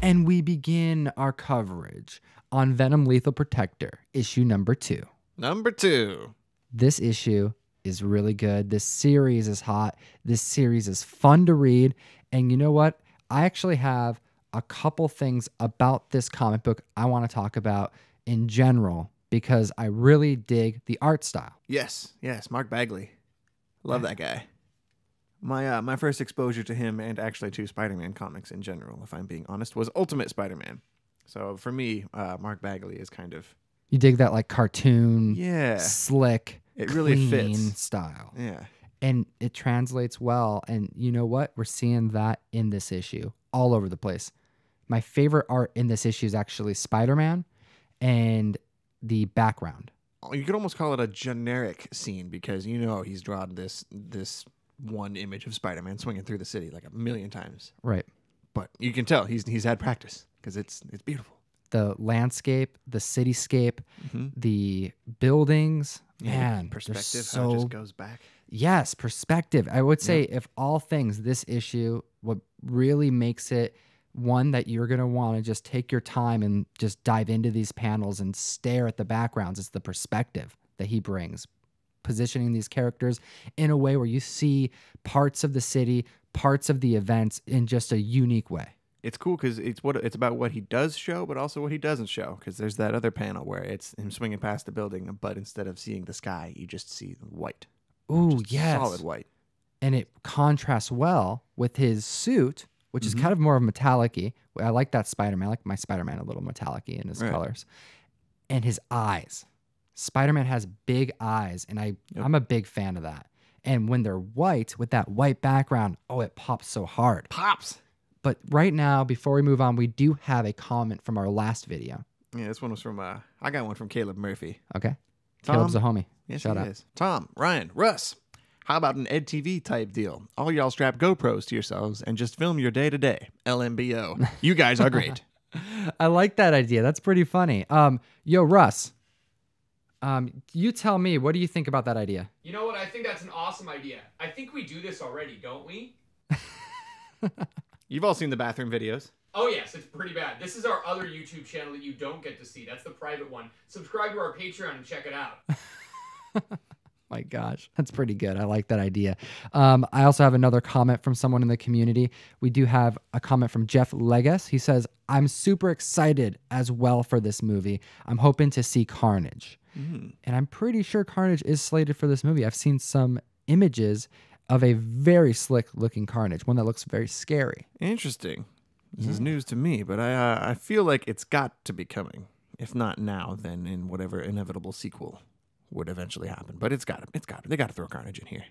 And we begin our coverage on Venom Lethal Protector, issue number 2. Number 2. This issue is really good. This series is hot. This series is fun to read. And you know what? I actually have a couple things about this comic book I want to talk about in general because I really dig the art style. Yes, Mark Bagley. Love that guy. My first exposure to him and actually to Spider-Man comics in general, if I'm being honest, was Ultimate Spider-Man. So for me, Mark Bagley is kind of... You dig that like cartoon, slick, it really clean fits. style. Yeah. And it translates well. And you know what? We're seeing that in this issue all over the place. My favorite art in this issue is actually Spider-Man and the background. You could almost call it a generic scene because he's drawn this one image of Spider-Man swinging through the city like a million times. Right. But you can tell he's had practice because it's beautiful. The landscape, the cityscape, the buildings, man, perspective, how it just goes back. Yes, perspective. I would say if all things, this issue, what really makes it one that you're going to want to just take your time and just dive into these panels and stare at the backgrounds is the perspective that he brings, positioning these characters in a way where you see parts of the city, parts of the events in just a unique way. It's cool because it's about what he does show, but also what he doesn't show. Because there's that other panel where it's him swinging past the building, but instead of seeing the sky, you just see white. Ooh, yes, solid white, and it contrasts well with his suit, which is kind of more of metallic-y. I like that Spider-Man. I like my Spider-Man a little metallic-y in his colors, and his eyes. Spider-Man has big eyes, and I'm a big fan of that. And when they're white with that white background, it pops so hard. Pops. But right now, before we move on, we do have a comment from our last video. Yeah, this one was from, I got one from Caleb Murphy. Okay. Tom, Caleb's a homie. Yes, Shout he out. is. Tom, Ryan, Russ, how about an EdTV type deal? All y'all strap GoPros to yourselves and just film your day-to-day. LMBO. You guys are great. I like that idea. That's pretty funny. Yo, Russ, you tell me, what do you think about that idea? You know what? I think that's an awesome idea. I think we do this already, don't we? You've all seen the bathroom videos. Oh, yes, it's pretty bad. This is our other YouTube channel that you don't get to see. That's the private one. Subscribe to our Patreon and check it out. My gosh, that's pretty good. I like that idea. I also have another comment from someone in the community. We do have a comment from Jeff Legas. He says, I'm super excited as well for this movie. I'm hoping to see Carnage. And I'm pretty sure Carnage is slated for this movie. I've seen some images of a very slick looking Carnage, one that looks very scary. Interesting. This is news to me, but I feel like it's got to be coming. If not now, then in whatever inevitable sequel would eventually happen. But it's got to. They got to throw Carnage in here.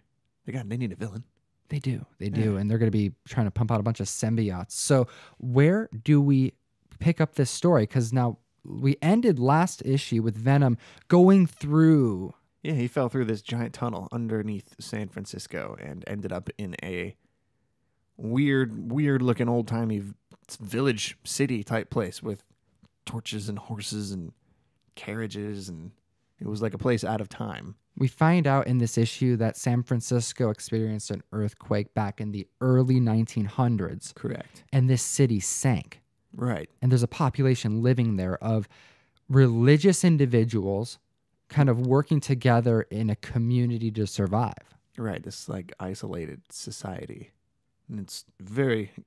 They need a villain. They do. And they're going to be trying to pump out a bunch of symbiotes. So where do we pick up this story? Because now we ended last issue with Venom going through... Yeah, he fell through this giant tunnel underneath San Francisco and ended up in a weird-looking old-timey village city type place with torches and horses and carriages, and it was like a place out of time. We find out in this issue that San Francisco experienced an earthquake back in the early 1900s. Correct. And this city sank. Right. And there's a population living there of religious individuals kind of working together in a community to survive. Right, this like isolated society. And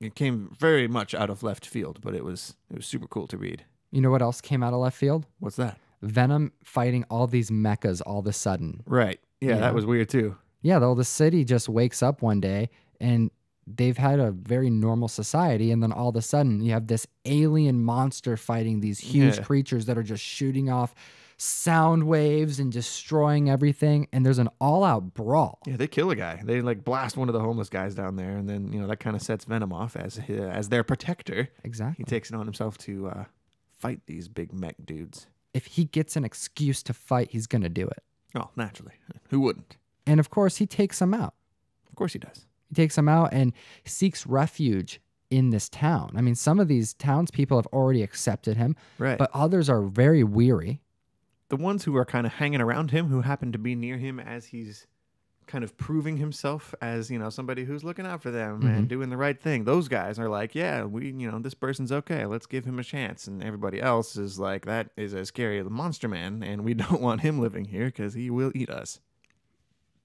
it came very much out of left field, but it was super cool to read. You know what else came out of left field? What's that? Venom fighting all these mechas all of a sudden. Right. Yeah, that was weird too. Yeah, though the city just wakes up one day and they've had a very normal society, and then all of a sudden you have this alien monster fighting these huge creatures that are just shooting off sound waves and destroying everything, and there's an all-out brawl. Yeah, they kill a guy. They like blast one of the homeless guys down there, and then that kind of sets Venom off as their protector. Exactly. He takes it on himself to fight these big mech dudes. If he gets an excuse to fight, he's going to do it. Oh, naturally. Who wouldn't? And of course, he takes them out. Of course he does. He takes them out and seeks refuge in this town. I mean, some of these townspeople have already accepted him, right? But others are very weary. The ones who are kind of hanging around him, who happen to be near him as he's kind of proving himself as, somebody who's looking out for them Mm-hmm. and doing the right thing. Those guys are like, yeah, this person's okay. Let's give him a chance. And everybody else is like, that is as scary as the Monster Man, and we don't want him living here because he will eat us.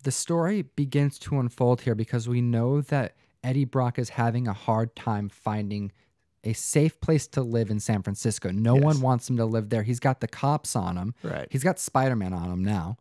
The story begins to unfold here because we know that Eddie Brock is having a hard time finding a safe place to live in San Francisco. No one wants him to live there. He's got the cops on him. Right. He's got Spider-Man on him now.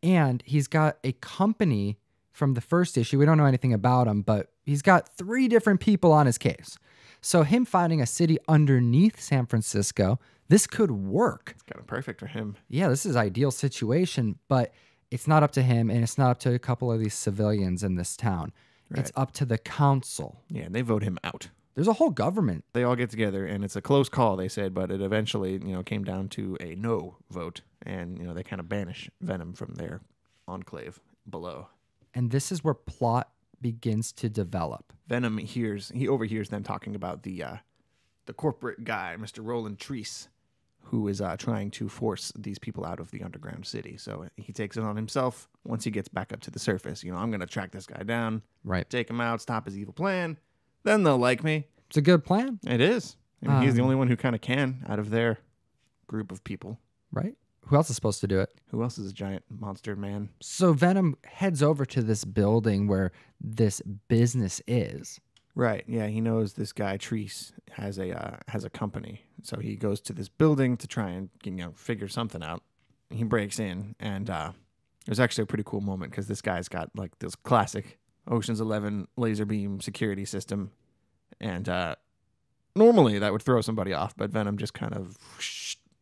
And he's got a company from the first issue. We don't know anything about him, but he's got 3 different people on his case. So him finding a city underneath San Francisco, this could work. It's kind of perfect for him. Yeah, this is ideal situation, but it's not up to him, and it's not up to a couple of these civilians in this town. It's up to the council. Yeah, and they vote him out. There's a whole government. They all get together, and it's a close call, they said, but it eventually, came down to a no vote, and, they kind of banish Venom from their enclave below. And this is where plot begins to develop. Venom overhears them talking about the corporate guy, Mr. Roland Treese, who is trying to force these people out of the underground city. So he takes it on himself once he gets back up to the surface. I'm going to track this guy down, Right. take him out, stop his evil plan. Then they'll like me. It's a good plan, It is. He's the only one who kind of can out of their group of people. right? Who else is supposed to do it? Who else is a giant monster man? So Venom heads over to this building where this business is. Right. Yeah, he knows this guy Treese has a company. So he goes to this building to try and figure something out. He breaks in, and it was actually a pretty cool moment because this guy's got like this classic Ocean's 11 laser beam security system, and normally that would throw somebody off, but Venom just kind of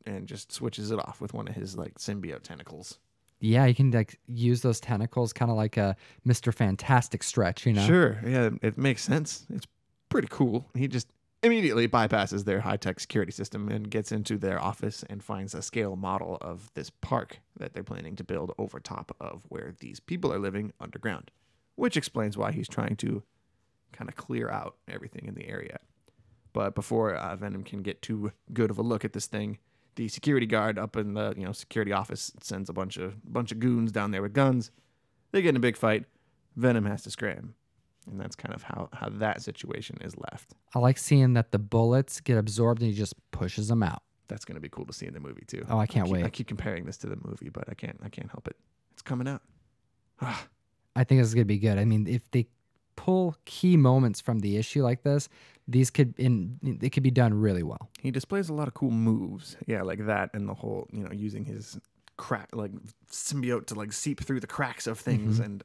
and just switches it off with one of his like symbiote tentacles. Yeah, you can like use those tentacles kind of like a Mr. Fantastic stretch, Sure. Yeah, it makes sense. It's pretty cool. He just immediately bypasses their high-tech security system and gets into their office and finds a scale model of this park that they're planning to build over top of where these people are living underground, which explains why he's trying to kind of clear out everything in the area. But before Venom can get too good of a look at this thing, the security guard up in the security office sends a bunch of goons down there with guns. They get in a big fight. Venom has to scram. And that's kind of how that situation is left. I like seeing that the bullets get absorbed and he just pushes them out. That's going to be cool to see in the movie too. Oh, I can't wait. I keep comparing this to the movie, but I can't help it. It's coming out. I think this is going to be good. I mean, if they pull key moments from the issue like this, it could be done really well. He displays a lot of cool moves. Yeah, like that, and the whole, using his symbiote to like seep through the cracks of things, and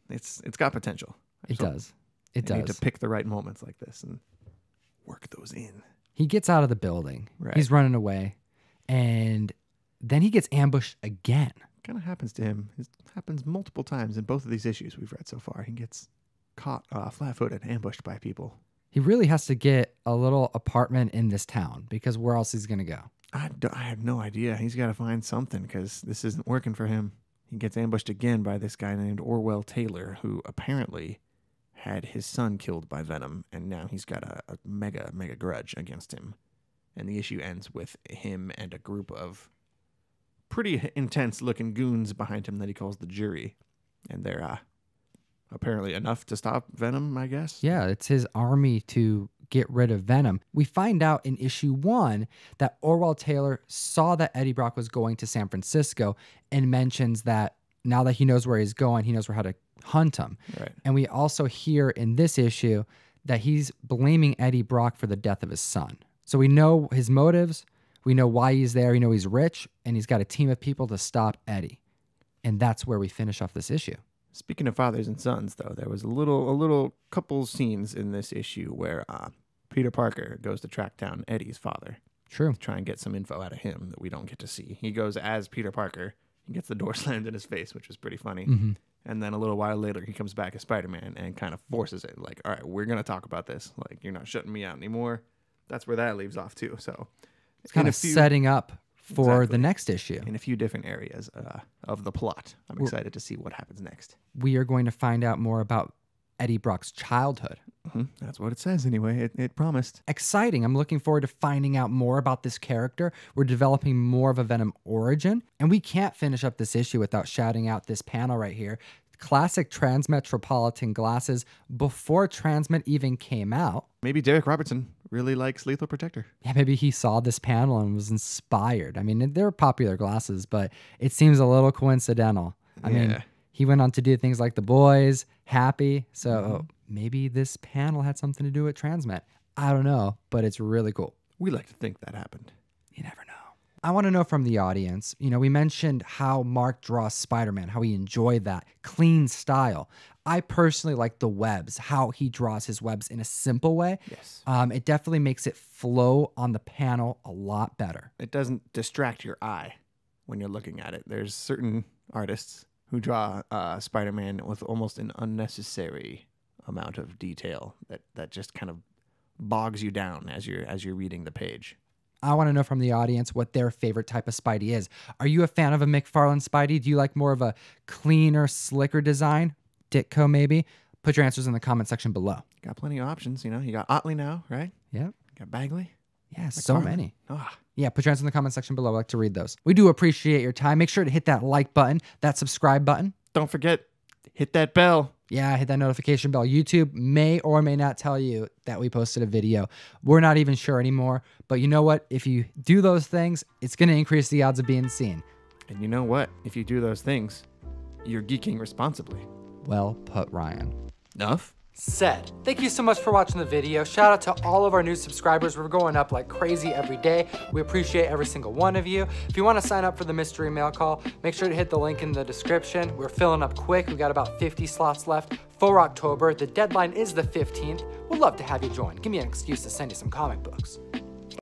it's got potential. It does. It You need does. to pick the right moments like this and work those in. He gets out of the building. Right. He's running away, and then he gets ambushed again. Kind of happens to him. It happens multiple times in both of these issues we've read so far. He gets caught flat-footed, ambushed by people. He really has to get a little apartment in this town because where else is he going to go? I have no idea. He's got to find something because this isn't working for him. He gets ambushed again by this guy named Orwell Taylor, who apparently had his son killed by Venom, and now he's got a mega grudge against him. And the issue ends with him and a group of pretty intense-looking goons behind him that he calls the jury. And they're apparently enough to stop Venom, I guess. Yeah, it's his army to get rid of Venom. We find out in issue 1 that Orwell Taylor saw that Eddie Brock was going to San Francisco and mentions that now that he knows where he's going, he knows how to hunt him. Right. And we also hear in this issue that he's blaming Eddie Brock for the death of his son. So we know his motives, we know why he's there, we know he's rich, and he's got a team of people to stop Eddie. And that's where we finish off this issue. Speaking of fathers and sons, though, there was a little couple scenes in this issue where Peter Parker goes to track down Eddie's father. True. To try and get some info out of him that we don't get to see. He goes as Peter Parker. He gets the door slammed in his face, which was pretty funny. Mm-hmm. And then a little while later, he comes back as Spider-Man and kind of forces it. Like, all right, we're going to talk about this. Like, you're not shutting me out anymore. That's where that leaves off, too. So It's kind of setting up for the next issue. In a few different areas of the plot. I'm excited to see what happens next. We are going to find out more about Eddie Brock's childhood. That's what it says anyway. It promised. Exciting. I'm looking forward to finding out more about this character. We're developing more of a Venom origin, and we can't finish up this issue without shouting out this panel right here. classic Transmetropolitan glasses before Transmet even came out. Maybe Derek Robertson really likes Lethal Protector. Yeah, maybe he saw this panel and was inspired. I mean, they're popular glasses, but it seems a little coincidental. I mean, he went on to do things like The Boys, Happy, so maybe this panel had something to do with Transmet. I don't know, but it's really cool. We like to think that happened. You never know. I want to know from the audience, we mentioned how Mark draws Spider-Man, how he enjoyed that clean style. I personally like the webs, how he draws his webs in a simple way. Yes. It definitely makes it flow on the panel a lot better. It doesn't distract your eye when you're looking at it. There's certain artists who draw Spider-Man with almost an unnecessary amount of detail that just kind of bogs you down as you're reading the page. I want to know from the audience what their favorite type of Spidey is. Are you a fan of a McFarlane Spidey? Do you like more of a cleaner, slicker design? Ditko, maybe? Put your answers in the comment section below. Got plenty of options, You got Otley now, right? Yep. Got Bagley. Yeah, so many. Ah. Yeah, put your answers in the comment section below. I like to read those. We do appreciate your time. Make sure to hit that like button, that subscribe button. Don't forget, hit that bell. Yeah, hit that notification bell. YouTube may or may not tell you that we posted a video. We're not even sure anymore. But you know what? If you do those things, it's going to increase the odds of being seen. And you know what? If you do those things, you're geeking responsibly. Well put, Ryan. Enough? Said. Thank you so much for watching the video. Shout out to all of our new subscribers. We're going up like crazy every day. We appreciate every single one of you. If you want to sign up for the mystery mail call, make sure to hit the link in the description. We're filling up quick. We've got about 50 slots left for October. The deadline is the 15th. We'd love to have you join. Give me an excuse to send you some comic books.